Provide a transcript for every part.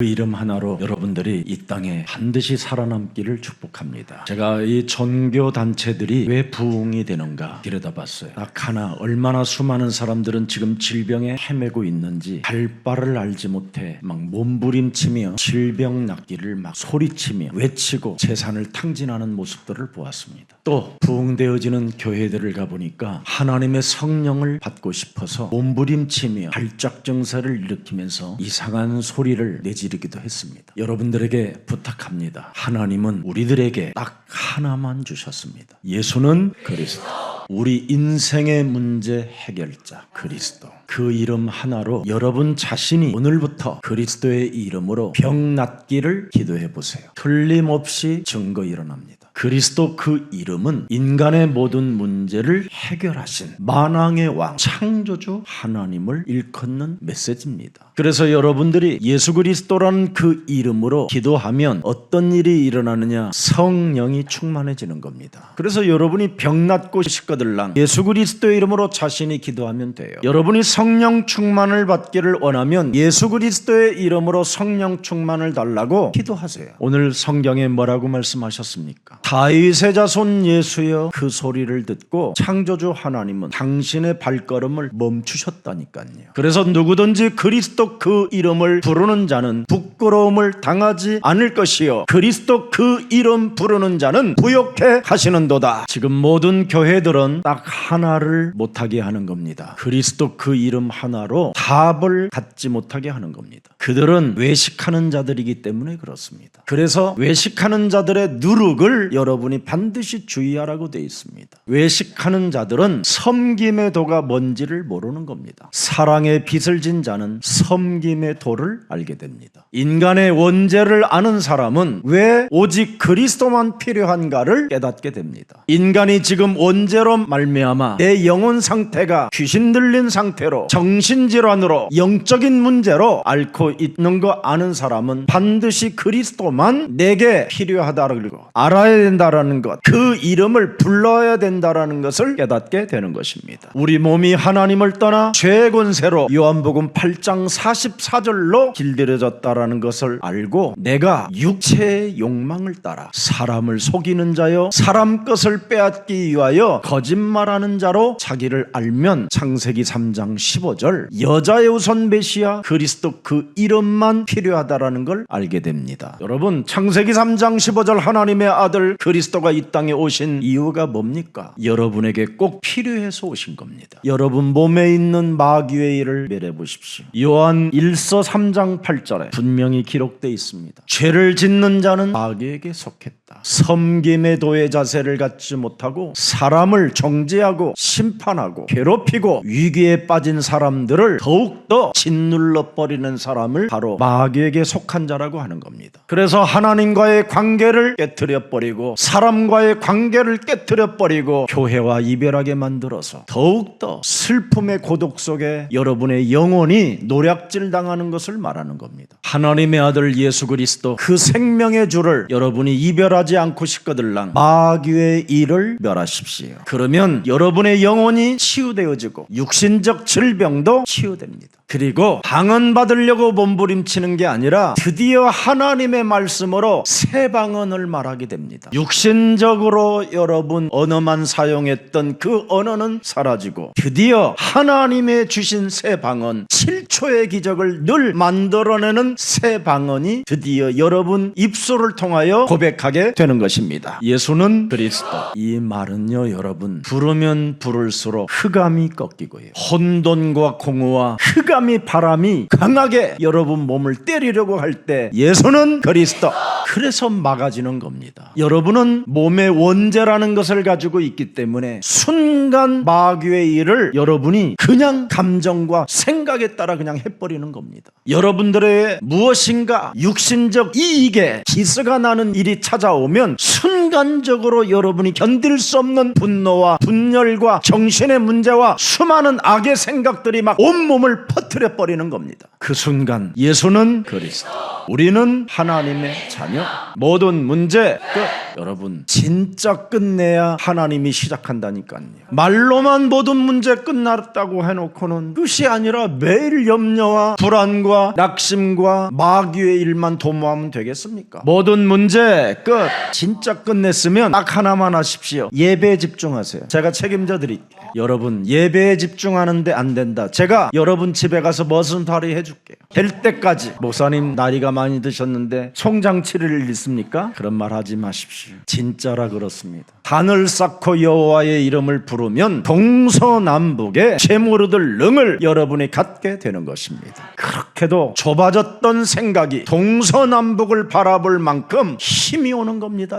그 이름 하나로 여러분들이 이 땅에 반드시 살아남기를 축복합니다. 제가 이 종교 단체들이 왜 부흥이 되는가 들여다봤어요. 딱 하나, 얼마나 수많은 사람들은 지금 질병에 헤매고 있는지 갈 바를 알지 못해 막 몸부림치며 질병 낫기를 막 소리치며 외치고 재산을 탕진하는 모습들을 보았습니다. 또 부흥되어지는 교회들을 가보니까 하나님의 성령을 받고 싶어서 몸부림치며 발작 증세를 일으키면서 이상한 소리를 내지르기도 했습니다. 여러분들에게 부탁합니다. 하나님은 우리들에게 딱 하나만 주셨습니다. 예수는 그리스도, 우리 인생의 문제 해결자 그리스도. 그 이름 하나로 여러분 자신이 오늘부터 그리스도의 이름으로 병 낫기를 기도해 보세요. 틀림없이 증거 일어납니다. 그리스도 그 이름은 인간의 모든 문제를 해결하신 만왕의 왕 창조주 하나님을 일컫는 메시지입니다. 그래서 여러분들이 예수 그리스도라는 그 이름으로 기도하면 어떤 일이 일어나느냐? 성령이 충만해지는 겁니다. 그래서 여러분이 병 낫고 싶거들랑 예수 그리스도의 이름으로 자신이 기도하면 돼요. 여러분이 성령 충만을 받기를 원하면 예수 그리스도의 이름으로 성령 충만을 달라고 기도하세요. 오늘 성경에 뭐라고 말씀하셨습니까? 다윗의 자손 예수여, 그 소리를 듣고 창조주 하나님은 당신의 발걸음을 멈추셨다니까요. 그래서 누구든지 그리스도 그 이름을 부르는 자는 부끄러움을 당하지 않을 것이요, 그리스도 그 이름 부르는 자는 부욕해 하시는도다. 지금 모든 교회들은 딱 하나를 못하게 하는 겁니다. 그리스도 그 이름 하나로 답을 갖지 못하게 하는 겁니다. 그들은 외식하는 자들이기 때문에 그렇습니다. 그래서 외식하는 자들의 누룩을 여러분이 반드시 주의하라고 되어 있습니다. 외식하는 자들은 섬김의 도가 뭔지를 모르는 겁니다. 사랑의 빚을 진 자는 섬김의 도를 알게 됩니다. 인간의 원죄를 아는 사람은 왜 오직 그리스도만 필요한가를 깨닫게 됩니다. 인간이 지금 원죄로 말미암아 내 영혼 상태가 귀신 들린 상태로 정신질환으로 영적인 문제로 앓고 있는 거 아는 사람은 반드시 그리스도만 내게 필요하다고 알아야 된다라는 것, 그 이름을 불러야 된다라는 것을 깨닫게 되는 것입니다. 우리 몸이 하나님을 떠나 죄의 권세로 요한복음 8장 44절로 길들여졌다라는 것을 알고 내가 육체의 욕망을 따라 사람을 속이는 자여 사람 것을 빼앗기 위하여 거짓말하는 자로 자기를 알면 창세기 3장 15절 여자의 우선 메시아 그리스도 그 이름만 필요하다라는 걸 알게 됩니다. 여러분, 창세기 3장 15절 하나님의 아들 그리스도가 이 땅에 오신 이유가 뭡니까? 여러분에게 꼭 필요해서 오신 겁니다. 여러분 몸에 있는 마귀의 일을 멸해보십시오. 요한 1서 3장 8절에 분명히 기록되어 있습니다. 죄를 짓는 자는 마귀에게 속했다. 섬김의 도의 자세를 갖지 못하고 사람을 정죄하고 심판하고 괴롭히고 위기에 빠진 사람들을 더욱더 짓눌러 버리는 사람을 바로 마귀에게 속한 자라고 하는 겁니다. 그래서 하나님과의 관계를 깨트려 버리고 사람과의 관계를 깨트려 버리고 교회와 이별하게 만들어서 더욱더 슬픔의 고독 속에 여러분의 영혼이 노략질 당하는 것을 말하는 겁니다. 하나님의 아들 예수 그리스도 그 생명의 주를 여러분이 이별하지 않고 싶거들랑 마귀의 일을 멸하십시오. 그러면 여러분의 영혼이 치유되어지고 육신적 질병도 치유됩니다. 그리고 방언받으려고 몸부림치는 게 아니라 드디어 하나님의 말씀으로 새 방언을 말하게 됩니다. 육신적으로 여러분 언어만 사용했던 그 언어는 사라지고 드디어 하나님의 주신 새 방언, 7초의 기적을 늘 만들어내는 새 방언이 드디어 여러분 입술을 통하여 고백하게 되는 것입니다. 예수는 그리스도. 이 말은요, 여러분, 부르면 부를수록 흑암이 꺾이고요, 혼돈과 공허와 흑암이 바람이 강하게 여러분 몸을 때리려고 할 때 예수는 그리스도. 그래서 막아지는 겁니다. 여러분은 몸의 원죄라는 것을 가지고 있기 때문에 순간 마귀의 일을 여러분이 그냥 감정과 생각에 따라 그냥 해버리는 겁니다. 여러분들의 무엇인가 육신적 이익에 기스가 나는 일이 찾아오면 순간적으로 여러분이 견딜 수 없는 분노와 분열과 정신의 문제와 수많은 악의 생각들이 막 온몸을 퍼뜨려 버리는 겁니다. 그 순간 예수는 그리스도, 우리는 하나님의 자녀, 모든 문제 끝. 여러분, 진짜 끝내야 하나님이 시작한다니까요. 말로만 모든 문제 끝났다고 해놓고는 끝이 아니라 매일 염려와 불안과 낙심과 마귀의 일만 도모하면 되겠습니까? 모든 문제 끝. 진짜 끝냈으면 딱 하나만 하십시오. 예배에 집중하세요. 제가 책임져 드릴게요. 여러분, 예배에 집중하는데 안 된다, 제가 여러분 집에 가서 머슴 탈의 해줄게요. 될 때까지. 목사님 나이가 많이 드셨는데 송장치를 읽습니까? 그런 말 하지 마십시오. 진짜라 그렇습니다. 단을 쌓고 여호와의 이름을 부르면 동서남북의 재물 얻을 능을 여러분이 갖게 되는 것입니다. 그렇게도 좁아졌던 생각이 동서남북을 바라볼 만큼 힘이 오는 겁니다.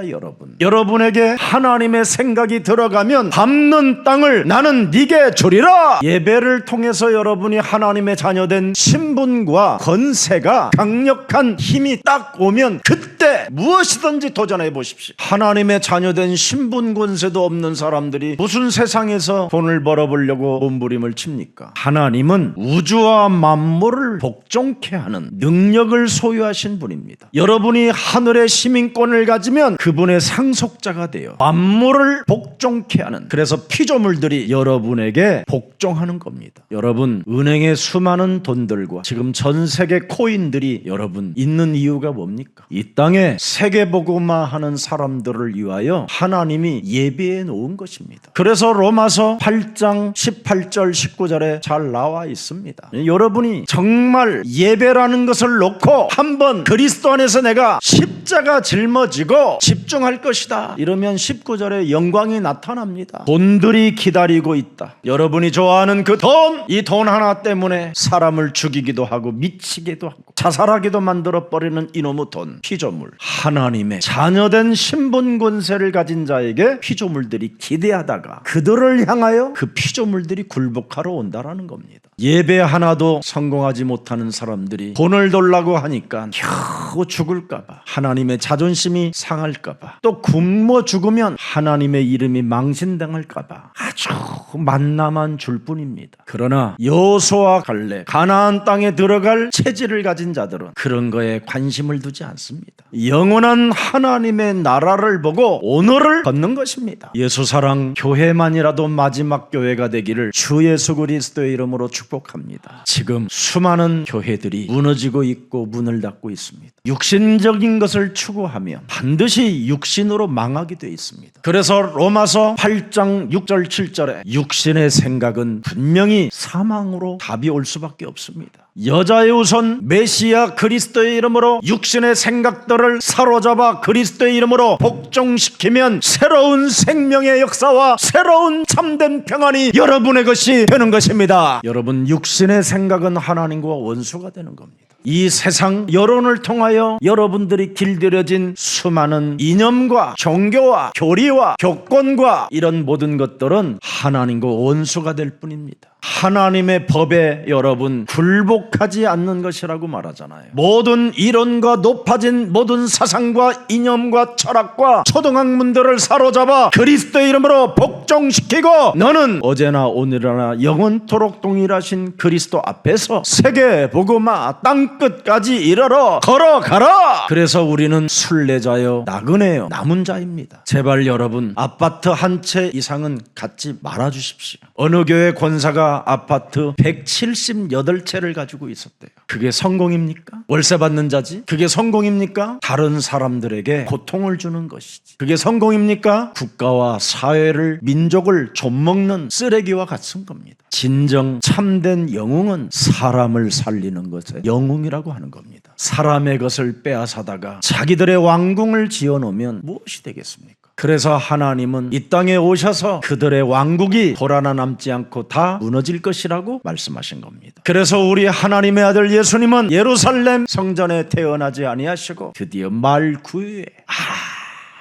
여러분에게 하나님의 생각이 들어가면 밟는 땅을 나는 네게 주리라. 예배를 통해서 여러분이 하나님의 자녀된 신분과 권세가, 강력한 힘이 딱 오면 그때 무엇이든지 도전해 보십시오. 하나님의 자녀된 신분 권세도 없는 사람들이 무슨 세상에서 돈을 벌어보려고 몸부림을 칩니까? 하나님은 우주와 만물을 복종케 하는 능력을 소유하신 분입니다. 여러분이 하늘의 시민권을 가지면 그분의 상속자가 돼요. 만물을 복종케 하는, 그래서 피조물들이 여러분에게 복종하는 겁니다. 여러분, 은행에 수많은 돈들과 지금 전 세계 코인들이 여러분 있는 이유가 뭡니까? 이 땅에 세계복음화 하는 사람들을 위하여 하나님이 예비해 놓은 것입니다. 그래서 로마서 8장 18절 19절에 잘 나와 있습니다. 여러분이 정말 예배라는 것을 놓고 한번 그리스도 안에서 내가 십자가 짊어지고 집중할 것이다, 이러면 19절에 영광이 나타납니다. 돈들이 기다리고 있다. 여러분이 좋아하는 그 돈, 이 돈 하나 때문에 사람을 죽이기도 하고 미치기도 하고 자살하기도 만들어버리는 이놈의 돈, 피조물. 하나님의 자녀된 신분 권세를 가진 자에게 피조물들이 기대하다가 그들을 향하여 그 피조물들이 굴복하러 온다라는 겁니다. 예배 하나도 성공하지 못하는 사람들이 돈을 돌라고 하니까 겨우 죽을까봐, 하나님의 자존심이 상할까봐, 또 굶어 죽으면 하나님의 이름이 망신당할까봐 아주 만나만 줄 뿐입니다. 그러나 여호수아와 갈렙, 가나안 땅에 들어갈 체질을 가진 자들은 그런 거에 관심을 두지 않습니다. 영원한 하나님의 나라를 보고 오늘을 걷는 것입니다. 예수사랑 교회만이라도 마지막 교회가 되기를 주 예수 그리스도의 이름으로 축복합니다. 지금 수많은 교회들이 무너지고 있고 문을 닫고 있습니다. 육신적인 것을 추구하면 반드시 육신으로 망하게 되어 있습니다. 그래서 로마서 8장 6절 7절에 육신의 생각은 분명히 사망으로 답이 올 수밖에 없습니다. 여자의 우선 메시아 그리스도의 이름으로 육신의 생각들을 사로잡아 그리스도의 이름으로 복종시키면 새로운 생명의 역사와 새로운 참된 평안이 여러분의 것이 되는 것입니다. 여러분, 육신의 생각은 하나님과 원수가 되는 겁니다. 이 세상 여론을 통하여 여러분들이 길들여진 수많은 이념과 종교와 교리와 교권과 이런 모든 것들은 하나님과 원수가 될 뿐입니다. 하나님의 법에 여러분 굴복하지 않는 것이라고 말하잖아요. 모든 이론과 높아진 모든 사상과 이념과 철학과 초등학문들을 사로잡아 그리스도의 이름으로 복종시키고 너는 어제나 오늘이나 영원토록 동일하신 그리스도 앞에서 세계 복음화 땅끝까지 이르러 걸어가라. 그래서 우리는 순례자요 나그네요 남은 자입니다. 제발 여러분, 아파트 한 채 이상은 갖지 말아주십시오. 어느 교회 권사가 아파트 178채를 가지고 있었대요. 그게 성공입니까? 월세 받는 자지? 그게 성공입니까? 다른 사람들에게 고통을 주는 것이지. 그게 성공입니까? 국가와 사회를, 민족을 좀먹는 쓰레기와 같은 겁니다. 진정 참된 영웅은 사람을 살리는 것에 영웅이라고 하는 겁니다. 사람의 것을 빼앗아다가 자기들의 왕궁을 지어놓으면 무엇이 되겠습니까? 그래서 하나님은 이 땅에 오셔서 그들의 왕국이 돌 하나 남지 않고 다 무너질 것이라고 말씀하신 겁니다. 그래서 우리 하나님의 아들 예수님은 예루살렘 성전에 태어나지 아니하시고 드디어 말구유에,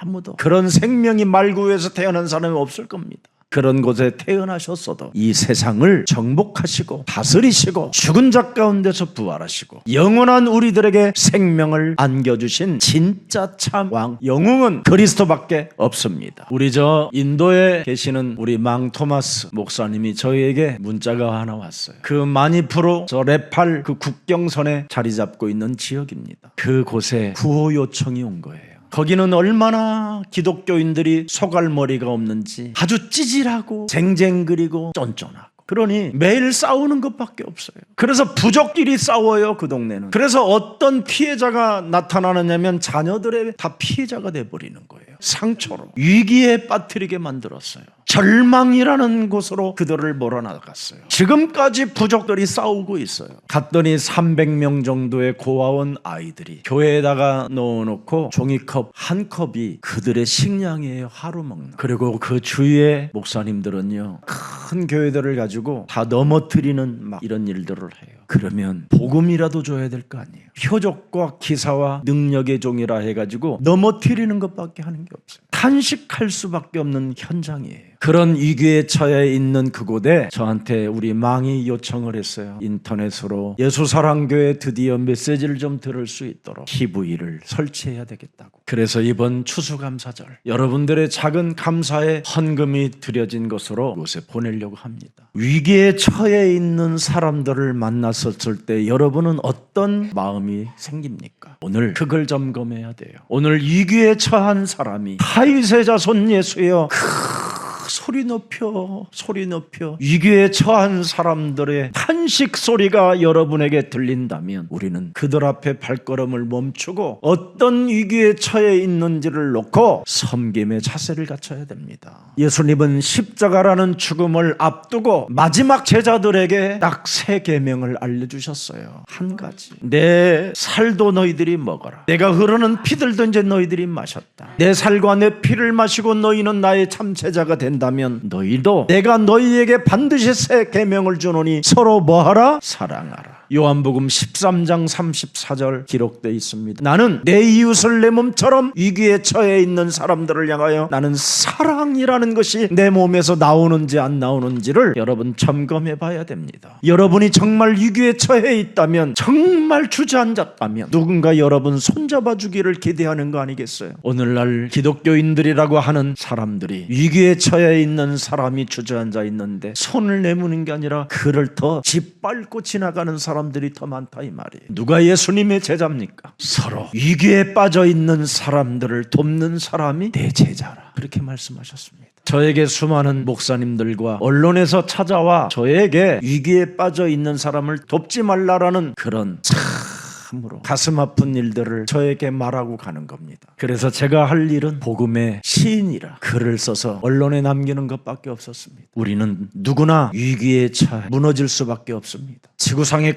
아무도 그런 생명이 말구유에서 태어난 사람이 없을 겁니다. 그런 곳에 태어나셨어도 이 세상을 정복하시고 다스리시고 죽은 자 가운데서 부활하시고 영원한 우리들에게 생명을 안겨주신 진짜 참 왕 영웅은 그리스도밖에 없습니다. 우리 저 인도에 계시는 우리 망 토마스 목사님이 저희에게 문자가 하나 왔어요. 그 마니푸로 저 네팔 그 국경선에 자리 잡고 있는 지역입니다. 그곳에 구호 요청이 온 거예요. 거기는 얼마나 기독교인들이 소갈머리가 없는지 아주 찌질하고 쟁쟁그리고 쫀쫀하고, 그러니 매일 싸우는 것밖에 없어요. 그래서 부족끼리 싸워요, 그 동네는. 그래서 어떤 피해자가 나타나느냐면 자녀들의 다 피해자가 돼버리는 거예요. 상처로 위기에 빠뜨리게 만들었어요. 절망이라는 곳으로 그들을 몰아나갔어요. 지금까지 부족들이 싸우고 있어요. 갔더니 300명 정도의 고아원 아이들이 교회에다가 넣어놓고 종이컵 한 컵이 그들의 식량이에요. 하루 먹는. 그리고 그 주위에 목사님들은요, 큰 교회들을 가지고 다 넘어뜨리는 막 이런 일들을 해요. 그러면 복음이라도 줘야 될 거 아니에요. 표적과 기사와 능력의 종이라 해가지고 넘어뜨리는 것밖에 하는 게 없어요. 탄식할 수밖에 없는 현장이에요. 그런 위기에 처해 있는 그곳에 저한테 우리 망이 요청을 했어요. 인터넷으로 예수사랑교회 드디어 메시지를 좀 들을 수 있도록 TV를 설치해야 되겠다고. 그래서 이번 추수감사절 여러분들의 작은 감사에 헌금이 드려진 것으로 곳에 보내려고 합니다. 위기에 처해 있는 사람들을 만났었을 때 여러분은 어떤 마음이 생깁니까? 오늘 그걸 점검해야 돼요. 오늘 위기에 처한 사람이 다윗의 자손 예수여 소리 높여 위기에 처한 사람들의 탄식 소리가 여러분에게 들린다면 우리는 그들 앞에 발걸음을 멈추고 어떤 위기에 처해 있는지를 놓고 섬김의 자세를 갖춰야 됩니다. 예수님은 십자가라는 죽음을 앞두고 마지막 제자들에게 딱 3계명을 알려주셨어요. 한 가지, 내 살도 너희들이 먹어라. 내가 흐르는 피들도 이제 너희들이 마셨다. 내 살과 내 피를 마시고 너희는 나의 참 제자가 된다면 너희도 내가 너희에게 반드시 3계명을 주노니 서로 뭐하라? 사랑하라. 요한복음 13장 34절 기록되어 있습니다. 나는 내 이웃을 내 몸처럼 위기에 처해 있는 사람들을 향하여 나는 사랑이라는 것이 내 몸에서 나오는지 안 나오는지를 여러분 점검해 봐야 됩니다. 여러분이 정말 위기에 처해 있다면, 정말 주저앉았다면 누군가 여러분 손잡아 주기를 기대하는 거 아니겠어요? 오늘날 기독교인들이라고 하는 사람들이 위기에 처해 있는 사람이 주저앉아 있는데 손을 내미는 게 아니라 그를 더 짓밟고 지나가는 사람들이 더 많다 이 말이에요. 누가 예수님의 제자입니까? 서로 위기에 빠져 있는 사람들을 돕는 사람이 내 제자라, 그렇게 말씀하셨습니다. 저에게 수많은 목사님들과 언론에서 찾아와 저에게 위기에 빠져 있는 사람을 돕지 말라라는 그런 참으로 가슴 아픈 일들을 저에게 말하고 가는 겁니다. 그래서 제가 할 일은 복음의 시인이라 글을 써서 언론에 남기는 것밖에 없었습니다. 우리는 누구나 위기에 처해 무너질 수밖에 없습니다. 지구상에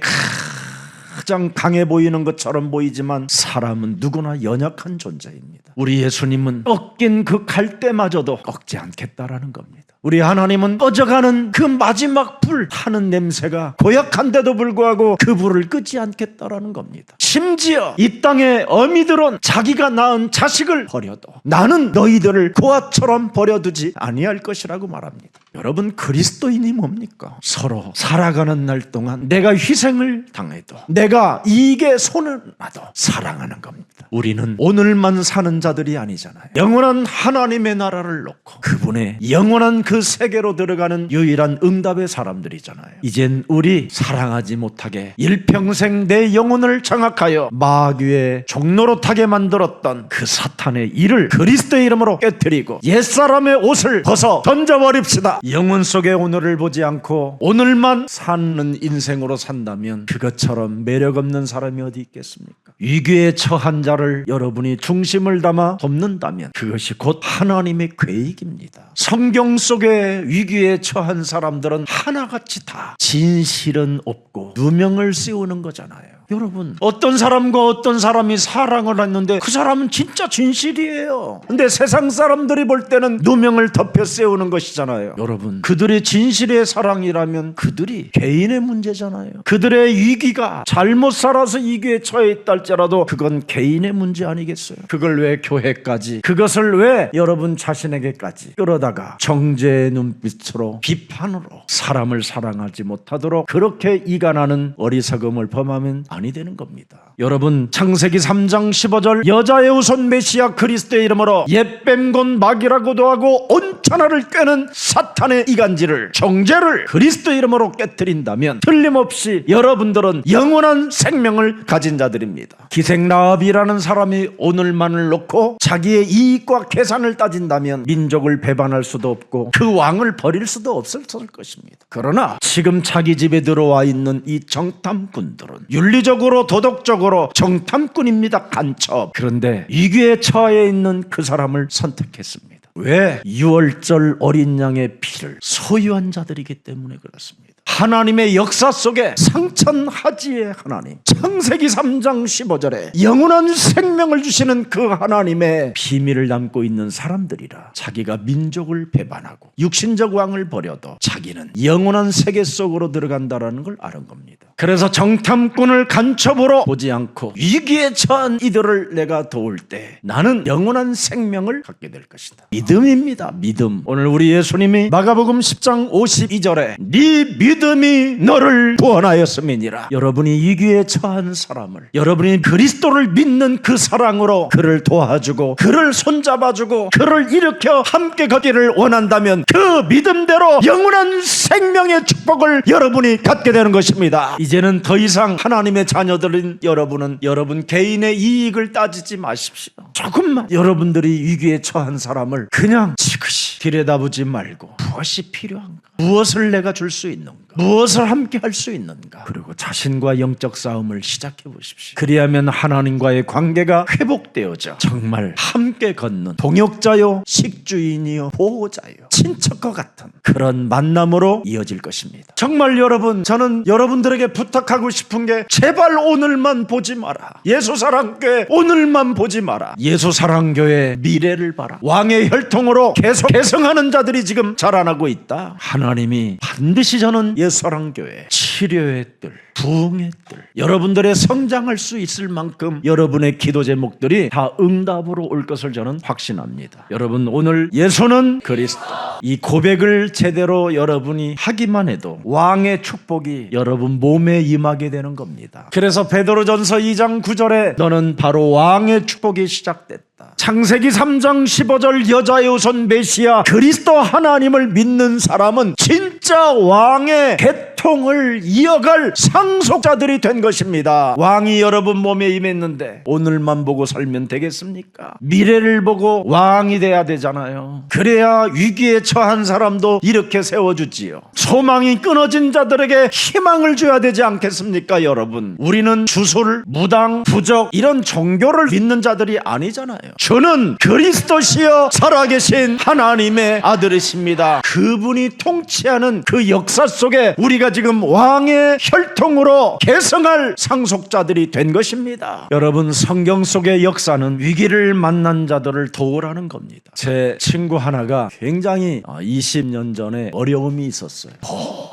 가장 강해 보이는 것처럼 보이지만 사람은 누구나 연약한 존재입니다. 우리 예수님은 꺾인 그 갈대마저도 꺾지 않겠다라는 겁니다. 우리 하나님은 꺼져가는 그 마지막 불 타는 냄새가 고약한데도 불구하고 그 불을 끄지 않겠다라는 겁니다. 심지어 이 땅에 어미들은 자기가 낳은 자식을 버려도 나는 너희들을 고아처럼 버려두지 아니할 것이라고 말합니다. 여러분, 그리스도인이 뭡니까? 서로 살아가는 날 동안 내가 희생을 당해도 내가 이익에 손을 놔도 사랑하는 겁니다. 우리는 오늘만 사는 자들이 아니잖아요. 영원한 하나님의 나라를 놓고 그분의 영원한 그 세계로 들어가는 유일한 응답의 사람들이잖아요. 이젠 우리 사랑하지 못하게 일평생 내 영혼을 장악하여 마귀의 종로로 타게 만들었던 그 사탄의 일을 그리스도의 이름으로 깨뜨리고 옛사람의 옷을 벗어 던져버립시다. 영혼 속의 오늘을 보지 않고 오늘만 사는 인생으로 산다면 그것처럼 매력 없는 사람이 어디 있겠습니까? 위기에 처한 자를 여러분이 중심을 담아 돕는다면 그것이 곧 하나님의 계획입니다. 성경 속에 위기에 처한 사람들은 하나같이 다 진실은 없고 누명을 씌우는 거잖아요. 여러분, 어떤 사람과 어떤 사람이 사랑을 했는데 그 사람은 진짜 진실이에요. 근데 세상 사람들이 볼 때는 누명을 덮여 세우는 것이잖아요. 여러분, 그들의 진실의 사랑이라면 그들이 개인의 문제잖아요. 그들의 위기가 잘못 살아서 위기에 처해 있다 할지라도 그건 개인의 문제 아니겠어요? 그걸 왜 교회까지, 그것을 왜 여러분 자신에게까지 끌어다가 정죄의 눈빛으로 비판으로 사람을 사랑하지 못하도록 그렇게 이간하는 어리석음을 범하면 아니 되는 겁니다. 여러분, 창세기 3장 15절 여자의 후손 메시아 그리스도의 이름으로 옛뱀곤 마귀라고도 하고 온 하나를 꿰는 사탄의 이간질을, 정죄를 그리스도 이름으로 깨뜨린다면 틀림없이 여러분들은 영원한 생명을 가진 자들입니다. 기생라합이라는 사람이 오늘만을 놓고 자기의 이익과 계산을 따진다면 민족을 배반할 수도 없고 그 왕을 버릴 수도 없었을 것입니다. 그러나 지금 자기 집에 들어와 있는 이 정탐꾼들은 윤리적으로 도덕적으로 정탐꾼입니다. 간첩. 그런데 위기에 처해 있는 그 사람을 선택했습니다. 왜? 6월절 어린 양의 피를 소유한 자들이기 때문에 그렇습니다. 하나님의 역사 속에 상천하지의 하나님, 창세기 3장 15절에 영원한 생명을 주시는 그 하나님의 비밀을 담고 있는 사람들이라 자기가 민족을 배반하고 육신적 왕을 버려도 자기는 영원한 세계 속으로 들어간다라는 걸 아는 겁니다. 그래서 정탐꾼을 간첩으로 보지 않고 위기에 처한 이들을 내가 도울 때 나는 영원한 생명을 갖게 될 것이다. 믿음입니다. 믿음. 오늘 우리 예수님이 마가복음 10장 52절에 네 믿음이 너를 구원하였음이니라. 여러분이 위기에 처한 사람을, 여러분이 그리스도를 믿는 그 사랑으로 그를 도와주고 그를 손잡아주고 그를 일으켜 함께 가기를 원한다면 그 믿음대로 영원한 생명의 축복을 여러분이 갖게 되는 것입니다. 이제는 더 이상 하나님의 자녀들인 여러분은 여러분 개인의 이익을 따지지 마십시오. 조금만 여러분들이 위기에 처한 사람을 그냥 지그시 들여다보지 말고 무엇이 필요한가? 무엇을 내가 줄 수 있는가? 무엇을 함께 할 수 있는가? 그리고 자신과 영적 싸움을 시작해 보십시오. 그리하면 하나님과의 관계가 회복되어져 정말 함께 걷는 동역자요, 식주인이요, 보호자요, 친척과 같은 그런 만남으로 이어질 것입니다. 정말 여러분, 저는 여러분들에게 부탁하고 싶은 게 제발 오늘만 보지 마라. 예수사랑교회 오늘만 보지 마라. 예수사랑교회 미래를 봐라. 왕의 혈통으로 계속 계승하는 자들이 지금 자라나고 있다. 하나님이 반드시 저는 예수사랑교회 치료의 뜰, 부흥의 뜰, 여러분들의 성장할 수 있을 만큼 여러분의 기도 제목들이 다 응답으로 올 것을 저는 확신합니다. 여러분, 오늘 예수는 그리스도, 이 고백을 제대로 여러분이 하기만 해도 왕의 축복이 여러분 몸에 임하게 되는 겁니다. 그래서 베드로전서 2장 9절에 너는 바로 왕의 축복이 시작됐다. 창세기 3장 15절 여자의 우선 메시아 그리스도 하나님을 믿는 사람은 진짜 왕의 계통을 이어갈 상속자들이 된 것입니다. 왕이 여러분 몸에 임했는데 오늘만 보고 살면 되겠습니까? 미래를 보고 왕이 돼야 되잖아요. 그래야 위기에 처한 사람도 이렇게 세워주지요. 소망이 끊어진 자들에게 희망을 줘야 되지 않겠습니까? 여러분, 우리는 주술, 무당, 부적 이런 종교를 믿는 자들이 아니잖아요. 저는 그리스도시여 살아계신 하나님의 아들이십니다. 그분이 통치하는 그 역사 속에 우리가 지금 왕의 혈통으로 계승할 상속자들이 된 것입니다. 여러분, 성경 속의 역사는 위기를 만난 자들을 도우라는 겁니다. 제 친구 하나가 굉장히 20년 전에 어려움이 있었어요.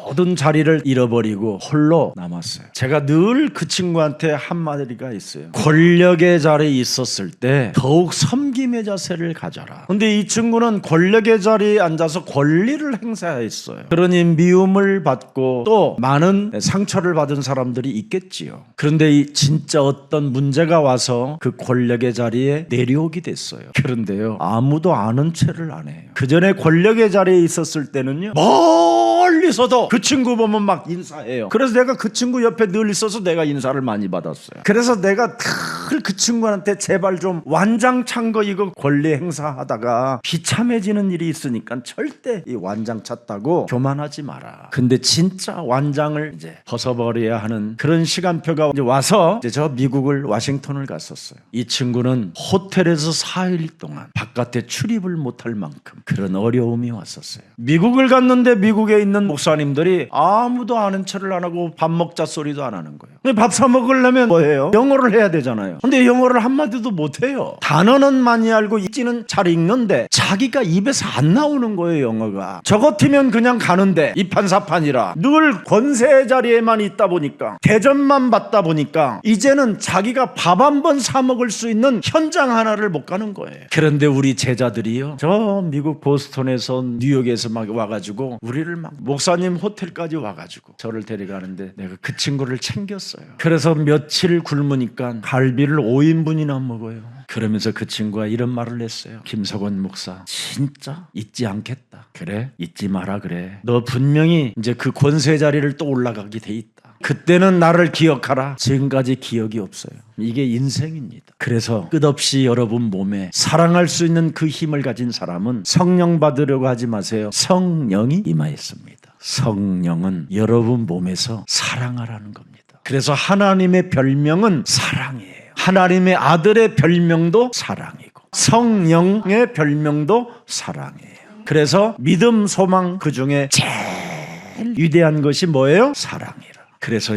모든 자리를 잃어버리고 홀로 남았어요. 제가 늘 그 친구한테 한마디가 있어요. 권력의 자리에 있었을 때 더욱 섬김의 자세를 가져라. 근데 이 친구는 권력의 자리에 앉아서 권리를 행사했어요. 그러니 미움을 받고 또 많은 상처를 받은 사람들이 있겠지요. 그런데 이 진짜 어떤 문제가 와서 그 권력의 자리에 내려오게 됐어요. 그런데요, 아무도 아는 체를 안 해요. 그 전에 권력의 자리에 있었을 때는요, 멀리서도 그 친구 보면 막 인사해요. 그래서 내가 그 친구 옆에 늘 있어서 내가 인사를 많이 받았어요. 그래서 내가 늘 그 친구한테 제발 좀 완장 찬 거 이거 권리 행사하다가 비참해지는 일이 있으니까 절대 이 완장 찼다고 교만하지 마라. 근데 진짜 완장을 이제 벗어버려야 하는 그런 시간표가 이제 와서 이제 저 미국을 워싱턴을 갔었어요. 이 친구는 호텔에서 4일 동안 바깥에 출입을 못할 만큼 그런 어려움이 왔었어요. 미국을 갔는데 미국에 있는 목사님들이 아무도 아는 척을 안 하고 밥 먹자 소리도 안 하는 거예요. 근데 밥 사 먹으려면 뭐해요? 영어를 해야 되잖아요. 근데 영어를 한마디도 못해요. 단어는 많이 알고 읽지는 잘 읽는데 자기가 입에서 안 나오는 거예요. 영어가. 저 같으면 그냥 가는데 이판사판이라 늘 권세 자리에만 있다 보니까 대접만 받다 보니까 이제는 자기가 밥 한 번 사 먹을 수 있는 현장 하나를 못 가는 거예요. 그런데 우리 제자들이요, 저 미국 보스턴에서 뉴욕에서 막 와가지고 우리를 막 목사님 호텔까지 와가지고 저를 데려가는데 내가 그 친구를 챙겼어요. 그래서 며칠 굶으니까 갈비를 5인분이나 먹어요. 그러면서 그 친구가 이런 말을 했어요. 김석원 목사, 진짜 잊지 않겠다. 그래? 잊지 마라 그래. 너 분명히 이제 그 권세 자리를 또 올라가게 돼 있다. 그때는 나를 기억하라. 지금까지 기억이 없어요. 이게 인생입니다. 그래서 끝없이 여러분 몸에 사랑할 수 있는 그 힘을 가진 사람은 성령 받으려고 하지 마세요. 성령이 임하였습니다. 성령은 여러분 몸에서 사랑하라는 겁니다. 그래서 하나님의 별명은 사랑이에요. 하나님의 아들의 별명도 사랑이고 성령의 별명도 사랑이에요. 그래서 믿음, 소망 그 중에 제일 위대한 것이 뭐예요? 사랑이에요. 그래서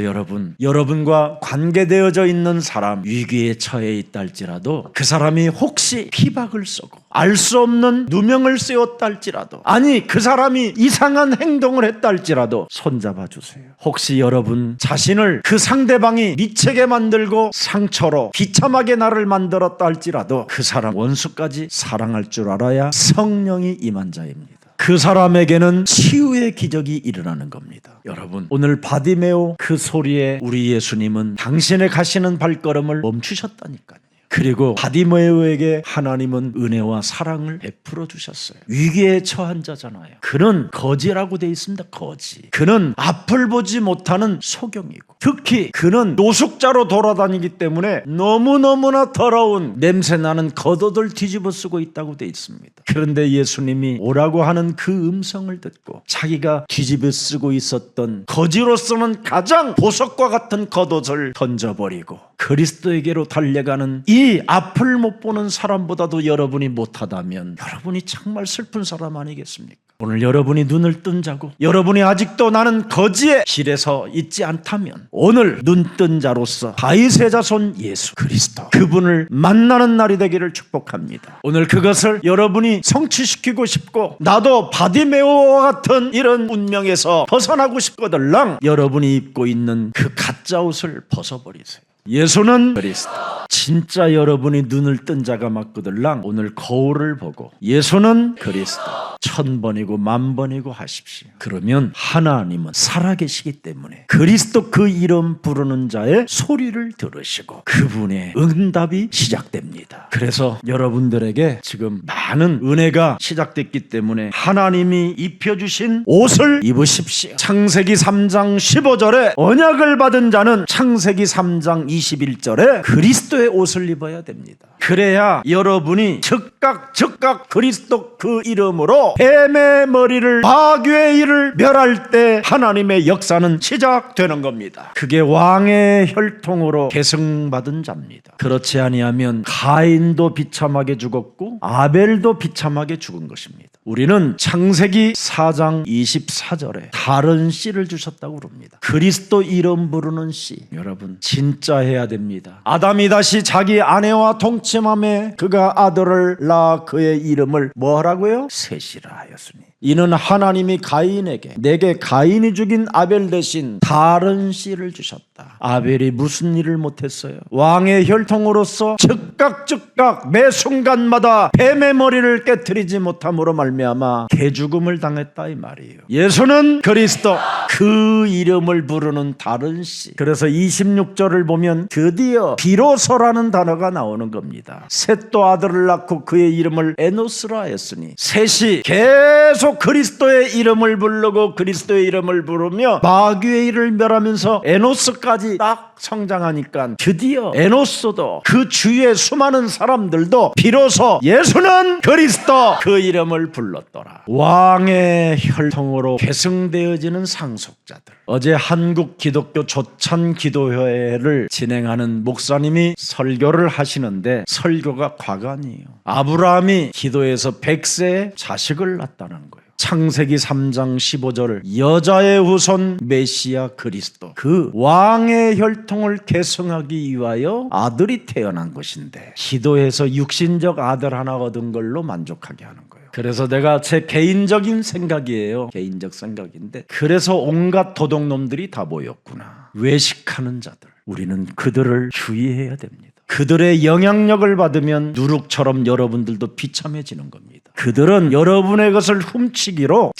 여러분과 관계되어져 있는 사람 위기에 처해 있다 할지라도 그 사람이 혹시 피박을 쏘고 알 수 없는 누명을 씌웠다 할지라도 아니 그 사람이 이상한 행동을 했다 할지라도 손잡아 주세요. 혹시 여러분 자신을 그 상대방이 미치게 만들고 상처로 비참하게 나를 만들었다 할지라도 그 사람 원수까지 사랑할 줄 알아야 성령이 임한 자입니다. 그 사람에게는 치유의 기적이 일어나는 겁니다. 여러분 오늘 바디메오 그 소리에 우리 예수님은 당신의 가시는 발걸음을 멈추셨다니까요. 그리고 바디메오에게 하나님은 은혜와 사랑을 베풀어 주셨어요. 위기에 처한 자잖아요. 그는 거지라고 돼 있습니다. 거지. 그는 앞을 보지 못하는 소경이고 특히 그는 노숙자로 돌아다니기 때문에 너무너무나 더러운 냄새나는 겉옷을 뒤집어 쓰고 있다고 돼 있습니다. 그런데 예수님이 오라고 하는 그 음성을 듣고 자기가 뒤집어 쓰고 있었던 거지로서는 가장 보석과 같은 겉옷을 던져버리고 그리스도에게로 달려가는 이 앞을 못 보는 사람보다도 여러분이 못하다면 여러분이 정말 슬픈 사람 아니겠습니까? 오늘 여러분이 눈을 뜬 자고 여러분이 아직도 나는 거지의 길에서 있지 않다면 오늘 눈 뜬 자로서 다윗의 자손 예수 그리스도 그분을 만나는 날이 되기를 축복합니다. 오늘 그것을 여러분이 성취시키고 싶고 나도 바디메오와 같은 이런 운명에서 벗어나고 싶거들랑 여러분이 입고 있는 그 가짜 옷을 벗어버리세요. 예수는 그리스도. 진짜 여러분이 눈을 뜬 자가 맞거들랑 오늘 거울을 보고 예수는 그리스도 1000번이고 10,000번이고 하십시오. 그러면 하나님은 살아계시기 때문에 그리스도 그 이름 부르는 자의 소리를 들으시고 그분의 응답이 시작됩니다. 그래서 여러분들에게 지금 많은 은혜가 시작됐기 때문에 하나님이 입혀주신 옷을 입으십시오. 창세기 3장 15절에 언약을 받은 자는 창세기 3장 21절에 그리스도의 옷을 입어야 됩니다. 그래야 여러분이 즉각 그리스도 그 이름으로 뱀의 머리를 마귀의 일을 멸할 때 하나님의 역사는 시작되는 겁니다. 그게 왕의 혈통으로 계승받은 자입니다. 그렇지 아니하면 가인도 비참하게 죽었고 아벨도 비참하게 죽은 것입니다. 우리는 창세기 4장 24절에 다른 씨를 주셨다고 그럽니다. 그리스도 이름 부르는 씨. 여러분 진짜 해야 됩니다. 아담이 다시 자기 아내와 동침함에 그가 아들을 낳아 그의 이름을 뭐라고요? 셋이라 하였으니 이는 하나님이 가인에게 내게 가인이 죽인 아벨 대신 다른 씨를 주셨다. 아벨이 무슨 일을 못했어요? 왕의 혈통으로서 즉각 매 순간마다 뱀의 머리를 깨트리지 못함으로 말미암아 개죽음을 당했다 이 말이에요. 예수는 그리스도 그 이름을 부르는 다른 씨. 그래서 26절을 보면 드디어 비로소라는 단어가 나오는 겁니다. 셋도 아들을 낳고 그의 이름을 에노스라 했으니 셋이 계속 그리스도의 이름을 부르고 그리스도의 이름을 부르며 마귀의 일을 멸하면서 에노스까지 딱 성장하니까 드디어 에노스도 그 주위의 수많은 사람들도 비로소 예수는 그리스도 그 이름을 불렀더라. 왕의 혈통으로 계승되어지는 상속자들. 어제 한국 기독교 조찬 기도회를 진행하는 목사님이 설교를 하시는데 설교가 과관이에요. 아브라함이 기도해서 100세에 자식을 낳았다는 거예요. 창세기 3장 15절 여자의 후손 메시아 그리스도 그 왕의 혈통을 계승하기 위하여 아들이 태어난 것인데 기도해서 육신적 아들 하나 얻은 걸로 만족하게 하는 거예요. 그래서 내가 제 개인적인 생각이에요. 개인적 생각인데 그래서 온갖 도둑놈들이 다 모였구나. 외식하는 자들. 우리는 그들을 주의해야 됩니다. 그들의 영향력을 받으면 누룩처럼 여러분들도 비참해지는 겁니다. 그들은 여러분의 것을 훔치기로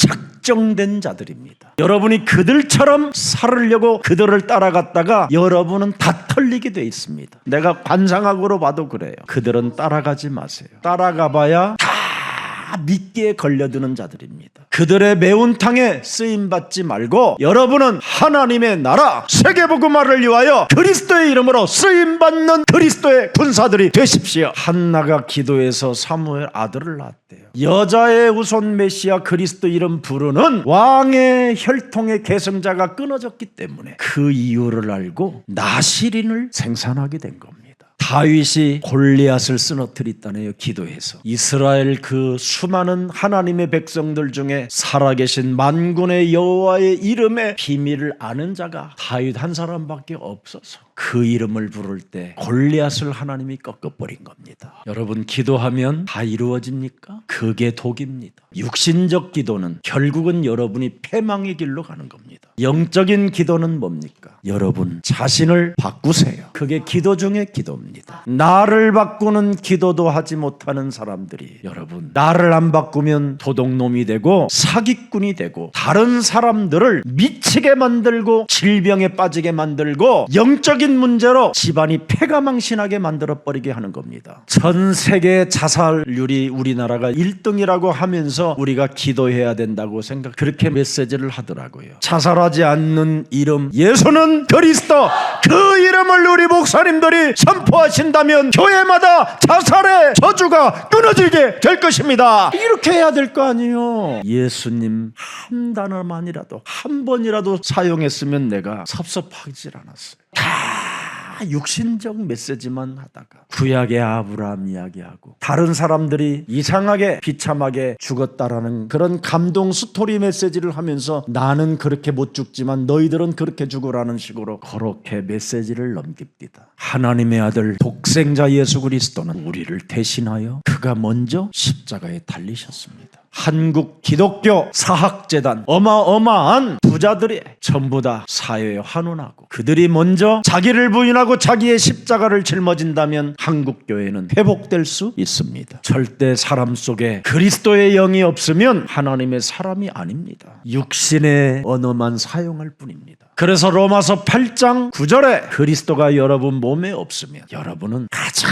특정된 자들입니다. 여러분이 그들처럼 살으려고 그들을 따라갔다가 여러분은 다 털리게 돼 있습니다. 내가 관상학으로 봐도 그래요. 그들은 따라가지 마세요. 따라가봐야 다 미끼에 걸려드는 자들입니다. 그들의 매운탕에 쓰임받지 말고 여러분은 하나님의 나라 세계복음화를 위하여 그리스도의 이름으로 쓰임받는 그리스도의 군사들이 되십시오. 한나가 기도해서 사무엘 아들을 낳았대요. 여자의 후손 메시아 그리스도 이름 부르는 왕의 혈통의 계승자가 끊어졌기 때문에 그 이유를 알고 나시린을 생산하게 된 겁니다. 다윗이 골리앗을 쓰러뜨렸다네요. 기도해서. 이스라엘 그 수많은 하나님의 백성들 중에 살아계신 만군의 여호와의 이름의 비밀을 아는 자가 다윗 한 사람밖에 없어서 그 이름을 부를 때 골리앗을 하나님이 꺾어버린 겁니다. 여러분, 기도하면 다 이루어집니까? 그게 독입니다. 육신적 기도는 결국은 여러분이 패망의 길로 가는 겁니다. 영적인 기도는 뭡니까? 여러분 자신을 바꾸세요. 그게 기도 중에 기도입니다. 나를 바꾸는 기도도 하지 못하는 사람들이, 여러분 나를 안 바꾸면 도둑놈이 되고 사기꾼이 되고 다른 사람들을 미치게 만들고 질병에 빠지게 만들고 영적인 문제로 집안이 패가망신하게 만들어버리게 하는 겁니다. 전 세계 자살률이 우리나라가 1등이라고 하면서 우리가 기도해야 된다고 그렇게 메시지를 하더라고요. 자살하지 않는 이름 예수는 그리스도, 그 이름을 우리 목사님들이 선포하신다면 교회마다 자살의 저주가 끊어지게 될 것입니다. 이렇게 해야 될 거 아니에요. 예수님 한 단어만이라도 한 번이라도 사용했으면 내가 섭섭하지 않았어요. 다 육신적 메시지만 하다가 구약의 아브라함 이야기하고 다른 사람들이 이상하게 비참하게 죽었다라는 그런 감동 스토리 메시지를 하면서 나는 그렇게 못 죽지만 너희들은 그렇게 죽으라는 식으로 그렇게 메시지를 넘깁니다. 하나님의 아들 독생자 예수 그리스도는 우리를 대신하여 그가 먼저 십자가에 달리셨습니다. 한국 기독교 사학재단 어마어마한 부자들이 전부 다 사회에 환원하고 그들이 먼저 자기를 부인하고 자기의 십자가를 짊어진다면 한국 교회는 회복될 수 있습니다. 절대 사람 속에 그리스도의 영이 없으면 하나님의 사람이 아닙니다. 육신의 언어만 사용할 뿐입니다. 그래서 로마서 8장 9절에 그리스도가 여러분 몸에 없으면 여러분은 가장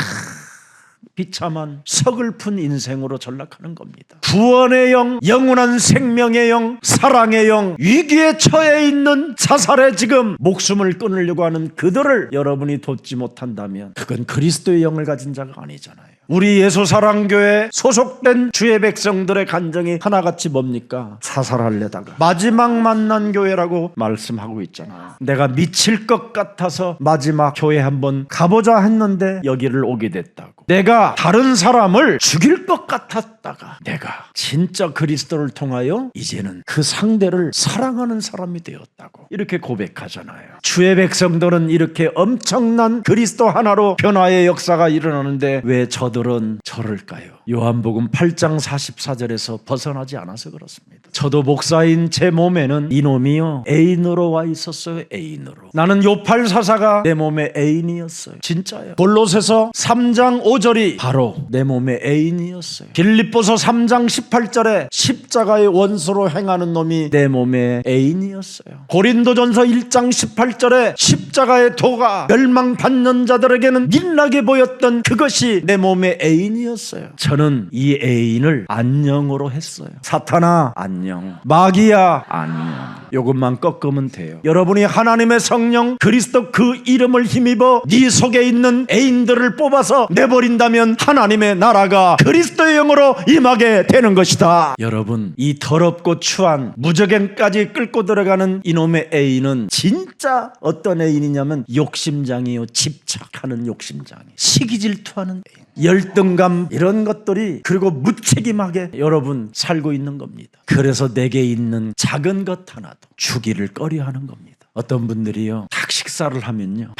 비참한 서글픈 인생으로 전락하는 겁니다. 구원의 영, 영원한 생명의 영, 사랑의 영, 위기에 처해 있는 자살에 지금 목숨을 끊으려고 하는 그들을 여러분이 돕지 못한다면 그건 그리스도의 영을 가진 자가 아니잖아요. 우리 예수사랑교회 소속된 주의 백성들의 간정이 하나같이 뭡니까? 자살하려다가 마지막 만난 교회라고 말씀하고 있잖아요. 내가 미칠 것 같아서 마지막 교회 한번 가보자 했는데 여기를 오게 됐다고. 내가 다른 사람을 죽일 것 같았다가 내가 진짜 그리스도를 통하여 이제는 그 상대를 사랑하는 사람이 되었다고 이렇게 고백하잖아요. 주의 백성들은 이렇게 엄청난 그리스도 하나로 변화의 역사가 일어나는데 왜 저들은 저럴까요? 요한복음 8장 44절에서 벗어나지 않아서 그렇습니다. 저도 목사인 제 몸에는 이놈이요 애인으로 와 있었어요. 애인으로. 나는 요팔사사가 내 몸의 애인이었어요. 진짜요. 골로새서 3장 5절이 바로 내 몸의 애인이었어요. 빌립보서 3장 18절에 십자가의 원수로 행하는 놈이 내 몸의 애인이었어요. 고린도전서 1장 18절에 십자가의 도가 멸망받는 자들에게는 민나게 보였던 그것이 내 몸의 애인이었어요. 저는 이 애인을 안녕으로 했어요. 사탄아 안녕, 마귀야 안녕. 이것만 꺾으면 돼요. 여러분이 하나님의 성령 그리스도 그 이름을 힘입어 네 속에 있는 애인들을 뽑아서 내버린다면 하나님의 나라가 그리스도의 영으로 임하게 되는 것이다. 여러분, 이 더럽고 추한 무저갱까지 끌고 들어가는 이놈의 애인은 진짜 어떤 애인이냐면 욕심장이요, 집착하는 욕심장이, 시기질투하는 애인, 열등감, 이런 것들이 그리고 무책임하게 여러분 살고 있는 겁니다. 그래서 내게 있는 작은 것 하나도 주기를 꺼려하는 겁니다. 어떤 분들이요 딱 식사를 하면요 막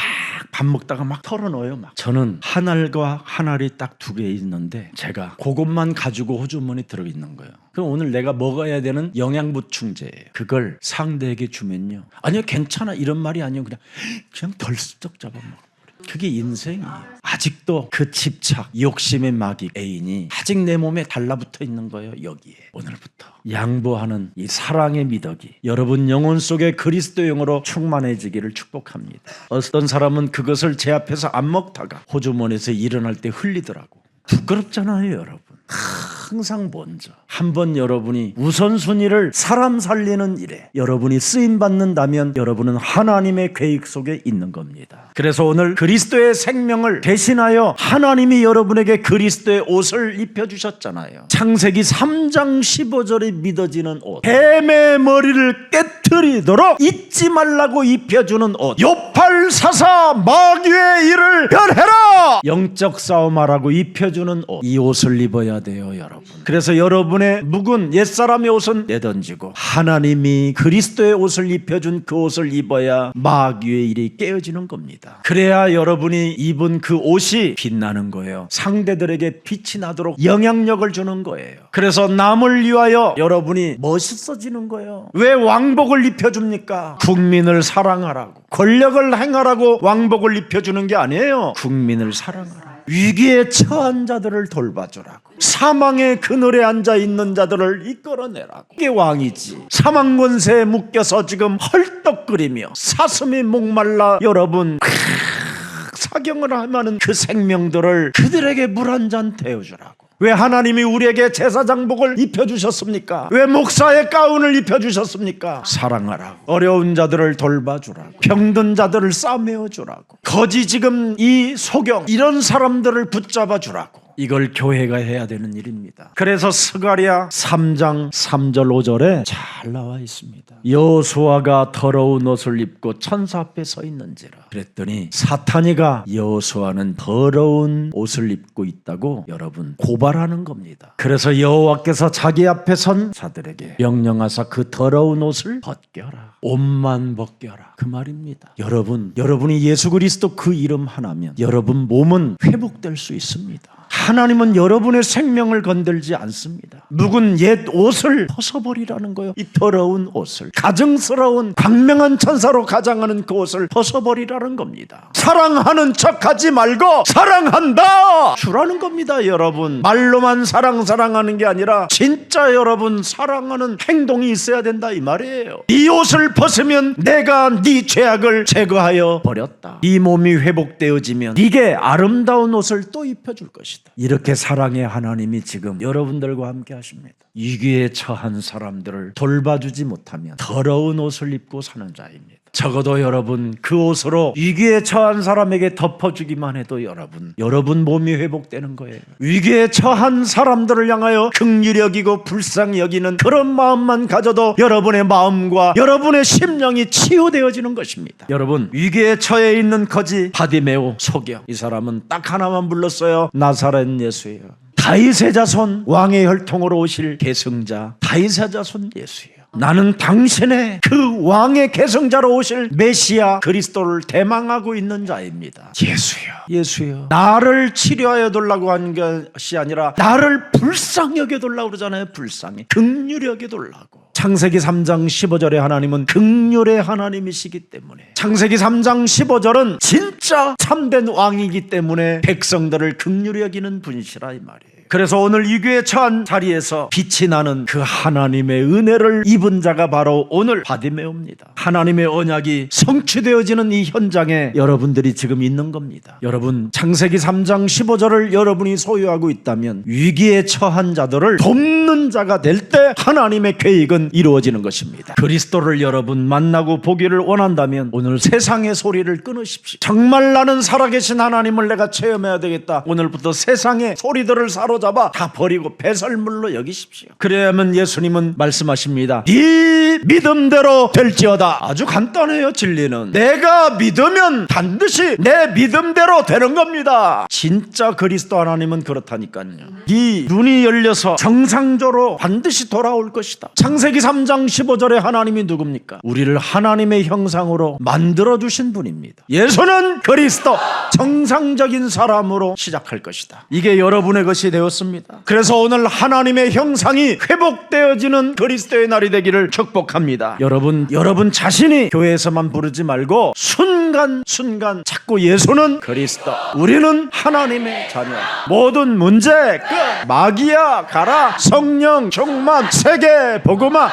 밥 먹다가 막 털어넣어요. 막. 저는 한 알과 한 알이 딱 두 개 있는데 제가 그것만 가지고 호주머니 들어있는 거예요. 그럼 오늘 내가 먹어야 되는 영양 보충제예요. 그걸 상대에게 주면요 아니요 괜찮아 이런 말이 아니에요. 그냥 덜썩 잡아먹어. 그게 인생이에요. 아직도 그 집착, 욕심의 마귀, 애인이 아직 내 몸에 달라붙어 있는 거예요. 여기에 오늘부터 양보하는 이 사랑의 미덕이 여러분 영혼 속에 그리스도 영으로 충만해지기를 축복합니다. 어떤 사람은 그것을 제 앞에서 안 먹다가 호주머니에서 일어날 때 흘리더라고. 부끄럽잖아요, 여러분. 항상 먼저 한번 여러분이 우선순위를 사람 살리는 일에 여러분이 쓰임받는다면 여러분은 하나님의 계획 속에 있는 겁니다. 그래서 오늘 그리스도의 생명을 대신하여 하나님이 여러분에게 그리스도의 옷을 입혀주셨잖아요. 창세기 3장 15절에 믿어지는 옷, 뱀의 머리를 깨트리도록 잊지 말라고 입혀주는 옷, 요팔사사 마귀의 일을 멸해라, 영적 싸움하라고 입혀주는 옷, 이 옷을 입어야 돼요, 여러분. 그래서 여러분의 묵은 옛사람의 옷은 내던지고 하나님이 그리스도의 옷을 입혀준 그 옷을 입어야 마귀의 일이 깨어지는 겁니다. 그래야 여러분이 입은 그 옷이 빛나는 거예요. 상대들에게 빛이 나도록 영향력을 주는 거예요. 그래서 남을 위하여 여러분이 멋있어지는 거예요. 왜 왕복을 입혀줍니까? 국민을 사랑하라고, 권력을 행하라고 왕복을 입혀주는 게 아니에요. 국민을 사랑하라, 위기에 처한 자들을 돌봐주라고, 사망의 그늘에 앉아있는 자들을 이끌어내라고. 이게 왕이지. 사망 권세에 묶여서 지금 헐떡거리며 사슴이 목말라 여러분 사경을 하면은 그 생명들을 그들에게 물 한 잔 태워주라고. 왜 하나님이 우리에게 제사장복을 입혀주셨습니까? 왜 목사의 가운을 입혀주셨습니까? 사랑하라고, 어려운 자들을 돌봐주라고, 병든 자들을 싸매어주라고, 거지 지금 이 소경 이런 사람들을 붙잡아주라고. 이걸 교회가 해야 되는 일입니다. 그래서 스가랴 3장 3절 5절에 잘 나와 있습니다. 여호수아가 더러운 옷을 입고 천사 앞에 서 있는지라. 그랬더니 사탄이가 여호수아는 더러운 옷을 입고 있다고 여러분 고발하는 겁니다. 그래서 여호와께서 자기 앞에 선 자들에게 명령하사 그 더러운 옷을 벗겨라, 옷만 벗겨라, 그 말입니다. 여러분이 예수 그리스도 그 이름 하나면 여러분 몸은 회복될 수 있습니다. 하나님은 여러분의 생명을 건들지 않습니다. 묵은 옛 옷을 벗어버리라는 거예요. 이 더러운 옷을, 가증스러운 광명한 천사로 가장하는 그 옷을 벗어버리라는 겁니다. 사랑하는 척하지 말고 사랑한다 주라는 겁니다. 여러분 말로만 사랑하는 게 아니라 진짜 여러분 사랑하는 행동이 있어야 된다 이 말이에요. 이 옷을 벗으면 내가 네 죄악을 제거하여 버렸다. 이 몸이 회복되어지면 네게 아름다운 옷을 또 입혀줄 것이다. 이렇게 사랑의 하나님이 지금 여러분들과 함께 하십니다. 위기에 처한 사람들을 돌봐주지 못하면 더러운 옷을 입고 사는 자입니다. 적어도 여러분 그 옷으로 위기에 처한 사람에게 덮어주기만 해도 여러분 몸이 회복되는 거예요. 위기에 처한 사람들을 향하여 긍휼히 여기고 불쌍히 여기는 그런 마음만 가져도 여러분의 마음과 여러분의 심령이 치유되어지는 것입니다. 여러분 위기에 처해 있는 거지 바디메오 소경, 이 사람은 딱 하나만 불렀어요. 나사렛 예수예요. 다윗의 자손 왕의 혈통으로 오실 계승자 다윗의 자손 예수예요. 나는 당신의 그 왕의 계승자로 오실 메시아 그리스도를 대망하고 있는 자입니다. 예수요. 나를 치료하여 달라고 한 것이 아니라 나를 불쌍히 여겨 달라고 그러잖아요. 불쌍히, 긍휼히 여겨 달라고. 창세기 3장 15절에 하나님은 긍휼의 하나님이시기 때문에, 창세기 3장 15절은 진짜 참된 왕이기 때문에 백성들을 긍휼히 여기는 분이시라 이 말이에요. 그래서 오늘 위기에 처한 자리에서 빛이 나는 그 하나님의 은혜를 입은 자가 바로 오늘 바디메오입니다. 하나님의 언약이 성취되어지는 이 현장에 여러분들이 지금 있는 겁니다. 여러분 창세기 3장 15절을 여러분이 소유하고 있다면 위기에 처한 자들을 돕는 자가 될 때 하나님의 계획은 이루어지는 것입니다. 그리스도를 여러분 만나고 보기를 원한다면 오늘 세상의 소리를 끊으십시오. 정말 나는 살아계신 하나님을 내가 체험해야 되겠다. 오늘부터 세상의 소리들을 사로잡아 다 버리고 배설물로 여기십시오. 그래야만 예수님은 말씀하십니다. 네 믿음대로 될지어다. 아주 간단해요. 진리는 내가 믿으면 반드시 내 믿음대로 되는 겁니다. 진짜 그리스도 하나님은 그렇다니까요. 네 눈이 열려서 정상적으로 반드시 돌아올 것이다. 창세기 3장 15절에 하나님이 누굽니까? 우리를 하나님의 형상으로 만들어주신 분입니다. 예수는 그리스도 정상적인 사람으로 시작할 것이다. 이게 여러분의 것이 되었습니다. 그래서 오늘 하나님의 형상이 회복되어지는 그리스도의 날이 되기를 축복합니다. 여러분 자신이 교회에서만 부르지 말고 순간 순간순간 자꾸 예수는 그리스도, 우리는 하나님의 자녀, 모든 문제 끝, 마귀야 가라, 성령 충만, 세계 복음화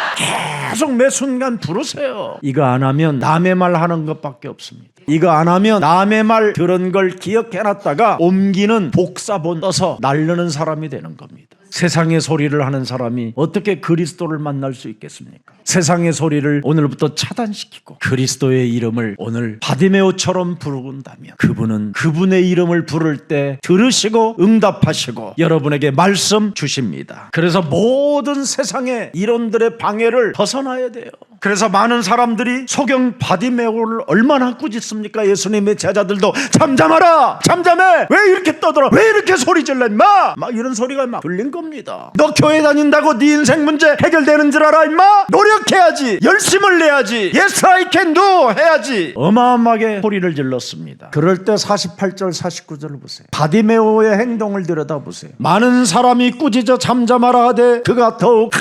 계속 매 순간 부르세요. 이거 안 하면 남의 말 하는 것밖에 없습니다. 이거 안 하면 남의 말 들은 걸 기억해놨다가 옮기는 복사본 떠서 날르는 사람이 되는 겁니다. 세상의 소리를 하는 사람이 어떻게 그리스도를 만날 수 있겠습니까? 세상의 소리를 오늘부터 차단시키고 그리스도의 이름을 오늘 바디메오처럼 부른다면 그분은 그분의 이름을 부를 때 들으시고 응답하시고 여러분에게 말씀 주십니다. 그래서 모든 세상의 이론들의 방해를 벗어나야 돼요. 그래서 많은 사람들이 소경 바디메오를 얼마나 꾸짖습니까? 예수님의 제자들도 잠잠하라, 잠잠해, 왜 이렇게 떠들어, 왜 이렇게 소리 질러 임마, 막 이런 소리가 막 들린 겁니다. 너 교회 다닌다고 네 인생 문제 해결되는 줄 알아 임마? 노력해야지, 열심을 내야지, yes I can do 해야지. 어마어마하게 소리를 질렀습니다. 그럴 때 48절 49절을 보세요. 바디메오의 행동을 들여다보세요. 많은 사람이 꾸짖어 잠잠하라 하되 그가 더욱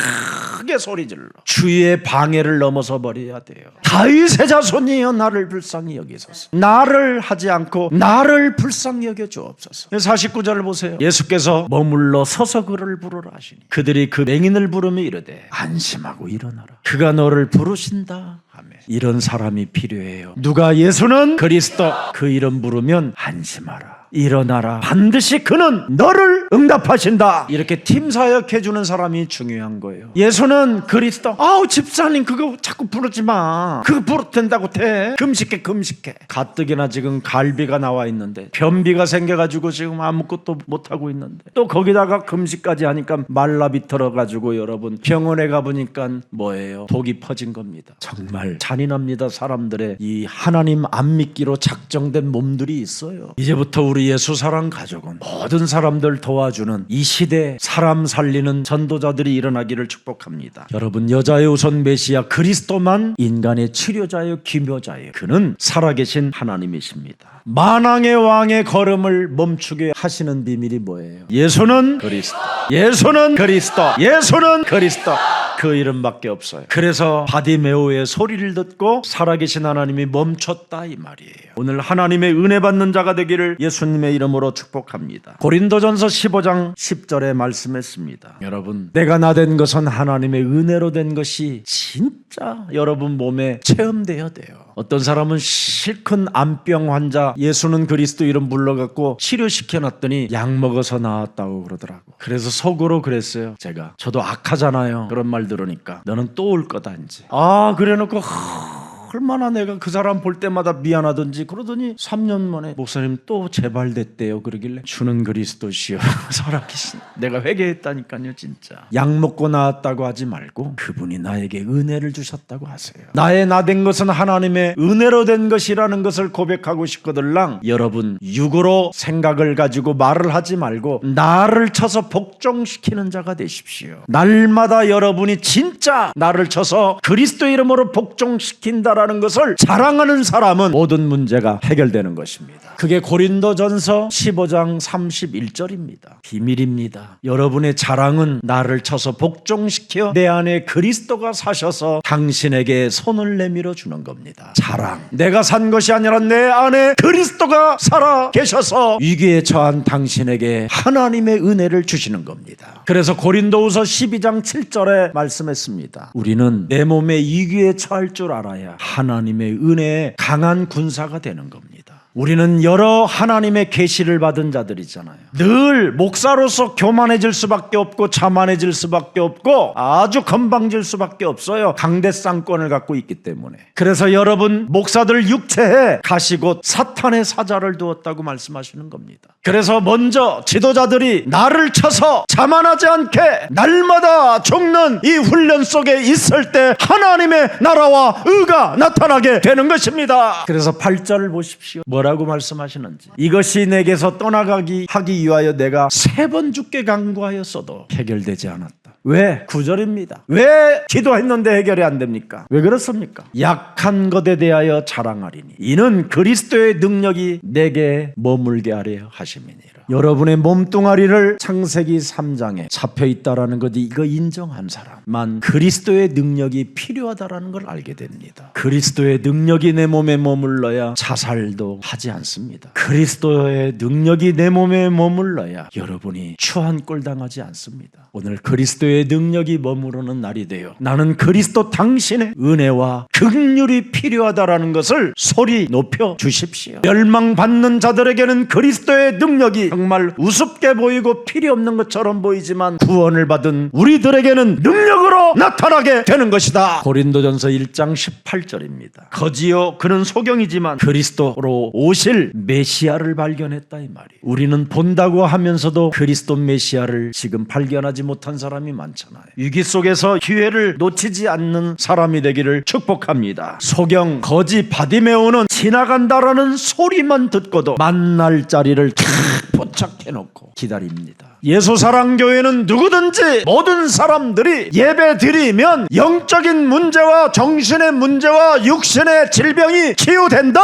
크게 소리 질러 주의 방해를 넘어서 버려야 돼요. 다윗의 자손이여 나를 불쌍히 여기소서. 나를 하지 않고 나를 불쌍히 여겨 주옵소서. 49절을 보세요. 예수께서 머물러 서서 그를 부르라 하시니 그들이 그 맹인을 부르며 이르되 안심하고 일어나라, 그가 너를 부르신다 하며. 이런 사람이 필요해요. 누가 예수는 그리스도, 그 이름 부르면 안심하라, 일어나라, 반드시 그는 너를 응답하신다. 이렇게 팀 사역해 주는 사람이 중요한 거예요. 예수는 그리스도, 아우 집사님 그거 자꾸 부르지 마, 그거 부르도 된다고 돼, 금식해 금식해. 가뜩이나 지금 갈비가 나와 있는데 변비가 생겨가지고 지금 아무것도 못하고 있는데 또 거기다가 금식까지 하니까 말라 비틀어가지고 여러분 병원에 가보니까 뭐예요? 독이 퍼진 겁니다. 정말 잔인합니다. 사람들의 이 하나님 안 믿기로 작정된 몸들이 있어요. 이제부터 우리 예수 사랑 가족은 모든 사람들 도와주는 이 시대 사람 살리는 전도자들이 일어나기를 축복합니다. 여러분, 여자의 우선 메시아 그리스도만 인간의 치료자요 기묘자예요. 그는 살아계신 하나님이십니다. 만왕의 왕의 걸음을 멈추게 하시는 비밀이 뭐예요? 예수는 그리스도, 예수는 그리스도, 예수는 그리스도, 그 이름밖에 없어요. 그래서 바디메오의 소리를 듣고 살아계신 하나님이 멈췄다 이 말이에요. 오늘 하나님의 은혜 받는 자가 되기를 예수님의 이름으로 축복합니다. 고린도전서 15장 10절에 말씀했습니다. 여러분, 내가 나된 것은 하나님의 은혜로 된 것이 진짜 여러분 몸에 체험되어야 돼요. 어떤 사람은 실컷 암병 환자 예수는 그리스도 이름 불러갖고 치료시켜놨더니 약 먹어서 나았다고 그러더라고. 그래서 속으로 그랬어요. 제가 저도 악하잖아요. 그런 말 들으니까 너는 또 올 거다 이제. 그래놓고 얼마나 내가 그 사람 볼 때마다 미안하던지. 그러더니 3년 만에 목사님 또 재발됐대요. 그러길래 주는 그리스도시여 살아계신, 내가 회개했다니까요. 진짜 약 먹고 나았다고 하지 말고 그분이 나에게 은혜를 주셨다고 하세요. 나의 나된 것은 하나님의 은혜로 된 것이라는 것을 고백하고 싶거들랑 여러분, 육으로 생각을 가지고 말을 하지 말고 나를 쳐서 복종시키는 자가 되십시오. 날마다 여러분이 진짜 나를 쳐서 그리스도 이름으로 복종시킨다라는 것을 자랑하는 사람은 모든 문제가 해결되는 것입니다. 그게 고린도전서 15장 31절입니다. 비밀입니다. 여러분의 자랑은 나를 쳐서 복종시켜 내 안에 그리스도가 사셔서 당신에게 손을 내밀어 주는 겁니다. 자랑, 내가 산 것이 아니라 내 안에 그리스도가 살아 계셔서 위기에 처한 당신에게 하나님의 은혜를 주시는 겁니다. 그래서 고린도후서 12장 7절에 말씀했습니다. 우리는 내 몸에 위기에 처할 줄 알아야 하나님의 은혜에 강한 군사가 되는 겁니다. 우리는 여러 하나님의 계시를 받은 자들이잖아요. 늘 목사로서 교만해질 수밖에 없고 자만해질 수밖에 없고 아주 건방질 수밖에 없어요. 강대상권을 갖고 있기 때문에. 그래서 여러분, 목사들 육체에 가시곧 사탄의 사자를 두었다고 말씀하시는 겁니다. 그래서 먼저 지도자들이 나를 쳐서 자만하지 않게 날마다 죽는 이 훈련 속에 있을 때 하나님의 나라와 의가 나타나게 되는 것입니다. 그래서 8절을 보십시오. 뭐라고 말씀하시는지. 이것이 내게서 떠나가기 하기 위하여 내가 3번 죽게 간구하였어도 해결되지 않았다. 왜? 9절입니다. 왜 기도했는데 해결이 안 됩니까? 왜 그렇습니까? 약한 것에 대하여 자랑하리니 이는 그리스도의 능력이 내게 머물게 하려 하심이니라. 여러분의 몸뚱아리를 창세기 3장에 잡혀있다라는 것, 이거 인정한 사람만 그리스도의 능력이 필요하다라는 걸 알게 됩니다. 그리스도의 능력이 내 몸에 머물러야 자살도 하지 않습니다. 그리스도의 능력이 내 몸에 머물러야 여러분이 추한 꼴 당하지 않습니다. 오늘 그리스도의 능력이 머무르는 날이 되어 나는 그리스도 당신의 은혜와 긍휼이 필요하다라는 것을 소리 높여 주십시오. 멸망받는 자들에게는 그리스도의 능력이 정말 우습게 보이고 필요 없는 것처럼 보이지만 구원을 받은 우리들에게는 능력으로 나타나게 되는 것이다. 고린도전서 1장 18절입니다. 거지요 그는 소경이지만 그리스도로 오실 메시아를 발견했다 이 말이에요. 우리는 본다고 하면서도 그리스도 메시아를 지금 발견하지 못한 사람이 많잖아요. 위기 속에서 기회를 놓치지 않는 사람이 되기를 축복합니다. 소경 거지 바디메오는 지나간다라는 소리만 듣고도 만날 자리를 탁 포착해놓고 기다립니다. 예수사랑교회는 누구든지 모든 사람들이 예배 드리면 영적인 문제와 정신의 문제와 육신의 질병이 치유된다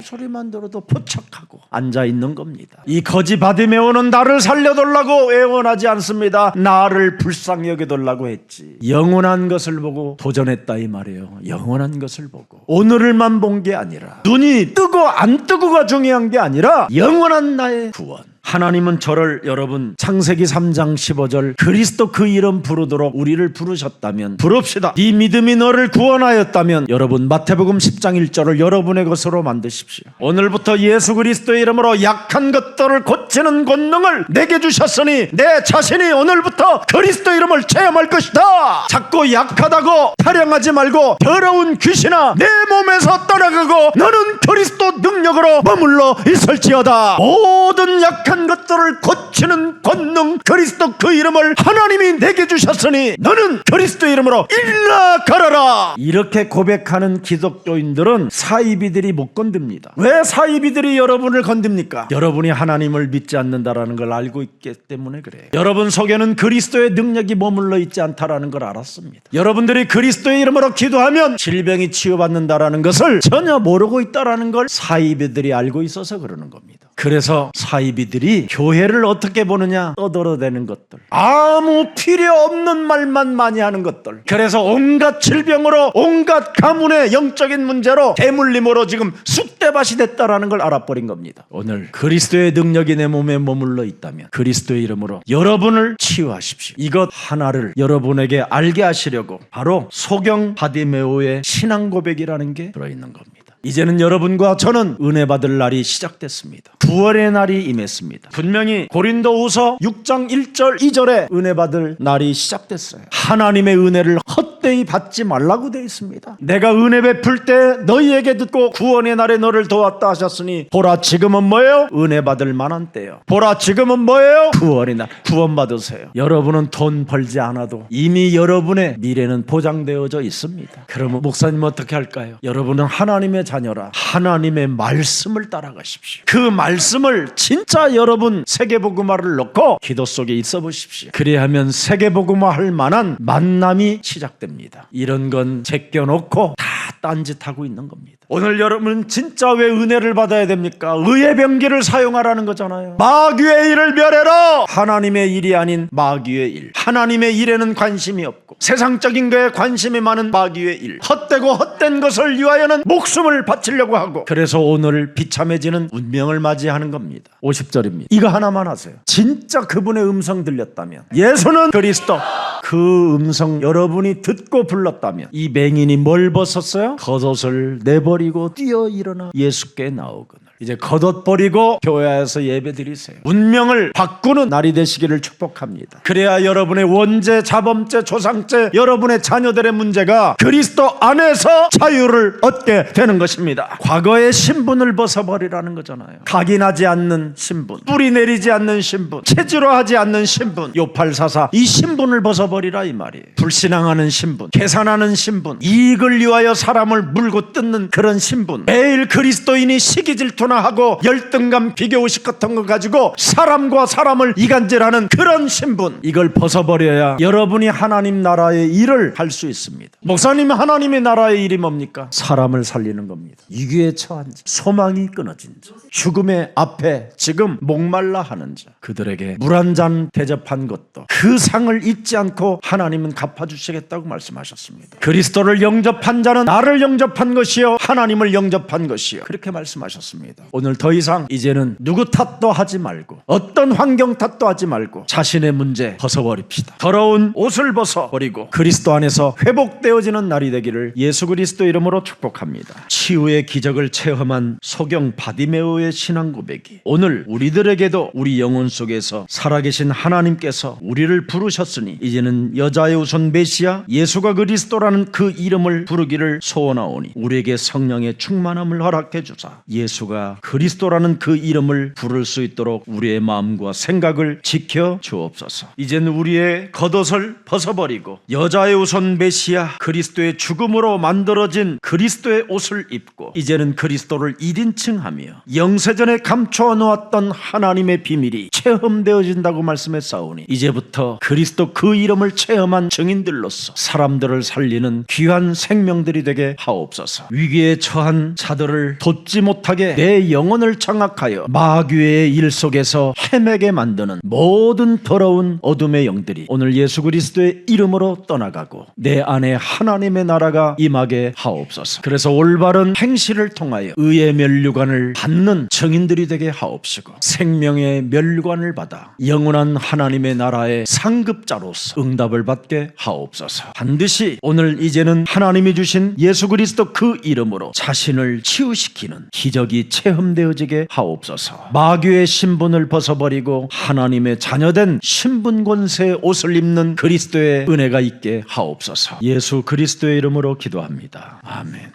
소리만 들어도 포착하고 앉아있는 겁니다. 이 거지 바디메오는 나를 살려달라고 애원하지 않습니다. 나를 불쌍히 여겨달라고 했지. 영원한 것을 보고 도전했다 이 말이에요. 영원한 것을 보고 오늘을만 본 게 아니라 눈이 뜨고 안 뜨고가 중요한 게 아니라 영원한 나의 구원. 하나님은 저를 여러분 창세기 3장 15절 그리스도 그 이름 부르도록 우리를 부르셨다면 부릅시다. 네 믿음이 너를 구원하였다면 여러분 마태복음 10장 1절을 여러분의 것으로 만드십시오. 오늘부터 예수 그리스도의 이름으로 약한 것들을 고치는 권능을 내게 주셨으니 내 자신이 오늘부터 그리스도 이름을 체험할 것이다. 자꾸 약하다고 타령하지 말고 더러운 귀신아 내 몸에서 떠나가고 너는 그리스도 능력으로 머물러 있을지어다. 모든 약한 것들을 고치는 권능 그리스도 그 이름을 하나님이 내게 주셨으니 너는 그리스도 이름으로 일어나 가라라. 이렇게 고백하는 기독교인들은 사이비들이 못 건듭니다. 왜 사이비들이 여러분을 건듭니까? 여러분이 하나님을 믿지 않는다라는 걸 알고 있기 때문에 그래요. 여러분 속에는 그리스도의 능력이 머물러 있지 않다라는 걸 알았습니다. 여러분들이 그리스도의 이름으로 기도하면 질병이 치유받는다라는 것을 전혀 모르고 있다라는 걸 사이비들이 알고 있어서 그러는 겁니다. 그래서 사이비들이 교회를 어떻게 보느냐? 떠들어대는 것들, 아무 필요 없는 말만 많이 하는 것들, 그래서 온갖 질병으로 온갖 가문의 영적인 문제로 대물림으로 지금 쑥대밭이 됐다라는 걸 알아버린 겁니다. 오늘 그리스도의 능력이 내 몸에 머물러 있다면 그리스도의 이름으로 여러분을 치유하십시오. 이것 하나를 여러분에게 알게 하시려고 바로 소경 바디메오의 신앙 고백이라는 게 들어있는 겁니다. 이제는 여러분과 저는 은혜 받을 날이 시작됐습니다. 구원의 날이 임했습니다. 분명히 고린도후서 6장 1절 2절에 은혜 받을 날이 시작됐어요. 하나님의 은혜를 헛되이 받지 말라고 되어 있습니다. 내가 은혜 베풀 때 너희에게 듣고 구원의 날에 너를 도왔다 하셨으니 보라 지금은 뭐예요? 은혜 받을 만한 때요. 보라 지금은 뭐예요? 구원의 날. 구원 받으세요. 여러분은 돈 벌지 않아도 이미 여러분의 미래는 보장되어져 있습니다. 그러면 목사님 어떻게 할까요? 여러분은 하나님의 자녀라 하나님의 말씀을 따라가십시오. 그 말씀을 진짜 여러분 세계복음화를 넣고 기도 속에 있어 보십시오. 그래야 하면 세계복음화 할 만한 만남이 시작됩니다. 이런 건 제껴놓고 다 딴짓하고 있는 겁니다. 오늘 여러분 진짜 왜 은혜를 받아야 됩니까? 의의 병기를 사용하라는 거잖아요. 마귀의 일을 멸해라. 하나님의 일이 아닌 마귀의 일. 하나님의 일에는 관심이 없고 세상적인 거에 관심이 많은 마귀의 일. 헛되고 헛된 것을 위하여는 목숨을 바치려고 하고 그래서 오늘 비참해지는 운명을 맞이하는 겁니다. 50절입니다. 이거 하나만 하세요. 진짜 그분의 음성 들렸다면 예수는 그리스도 그 음성 여러분이 듣고 불렀다면 이 맹인이 뭘 벗었어요? 겉옷을 내버리고 뛰어 일어나 예수께 나오거늘. 이제 겉옷버리고 교회에서 예배드리세요. 운명을 바꾸는 날이 되시기를 축복합니다. 그래야 여러분의 원죄, 자범죄, 조상죄, 여러분의 자녀들의 문제가 그리스도 안에서 자유를 얻게 되는 것입니다. 과거의 신분을 벗어버리라는 거잖아요. 각인하지 않는 신분, 뿌리 내리지 않는 신분, 체질화하지 않는 신분, 요팔사사 이 신분을 벗어버리라 이 말이에요. 불신앙하는 신분, 계산하는 신분, 이익을 위하여 사람을 물고 뜯는 그런 신분, 매일 그리스도인이 시기 질투 싫구나 하고 열등감, 비교의식 같은 거 가지고 사람과 사람을 이간질하는 그런 신분, 이걸 벗어버려야 여러분이 하나님 나라의 일을 할 수 있습니다. 목사님, 하나님의 나라의 일이 뭡니까? 사람을 살리는 겁니다. 위기에 처한 자, 소망이 끊어진 자, 죽음의 앞에 지금 목말라 하는 자, 그들에게 물 한 잔 대접한 것도 그 상을 잊지 않고 하나님은 갚아주시겠다고 말씀하셨습니다. 그리스도를 영접한 자는 나를 영접한 것이요 하나님을 영접한 것이요, 그렇게 말씀하셨습니다. 오늘 더 이상 이제는 누구 탓도 하지 말고 어떤 환경 탓도 하지 말고 자신의 문제 벗어버립시다. 더러운 옷을 벗어버리고 그리스도 안에서 회복되어지는 날이 되기를 예수 그리스도 이름으로 축복합니다. 치유의 기적을 체험한 소경 바디메오의 신앙 고백이 오늘 우리들에게도 우리 영혼 속에서 살아계신 하나님께서 우리를 부르셨으니 이제는 여자의 우선 메시아 예수가 그리스도라는 그 이름을 부르기를 소원하오니 우리에게 성령의 충만함을 허락해 주사 예수가 그리스도라는 그 이름을 부를 수 있도록 우리의 마음과 생각을 지켜 주옵소서. 이젠 우리의 겉옷을 벗어버리고 여자의 우선 메시아 그리스도의 죽음으로 만들어진 그리스도의 옷을 입고 이제는 그리스도를 1인칭하며 영세전에 감춰 놓았던 하나님의 비밀이 체험되어진다고 말씀했사오니 이제부터 그리스도 그 이름을 체험한 증인들로서 사람들을 살리는 귀한 생명들이 되게 하옵소서. 위기에 처한 자들을 돕지 못하게 내 영혼을 장악하여 마귀의 일 속에서 헤매게 만드는 모든 더러운 어둠의 영들이 오늘 예수 그리스도의 이름으로 떠나가고 내 안에 하나님의 나라가 임하게 하옵소서. 그래서 올바른 행실을 통하여 의의 면류관을 받는 증인들이 되게 하옵시고 생명의 면류관을 받아 영원한 하나님의 나라의 상급자로서 응답을 받게 하옵소서. 반드시 오늘 이제는 하나님이 주신 예수 그리스도 그 이름으로 자신을 치유시키는 기적이 체험되어지게 하옵소서. 마귀의 신분을 벗어버리고 하나님의 자녀된 신분 권세의 옷을 입는 그리스도의 은혜가 있게 하옵소서. 예수 그리스도의 이름으로 기도합니다. 아멘.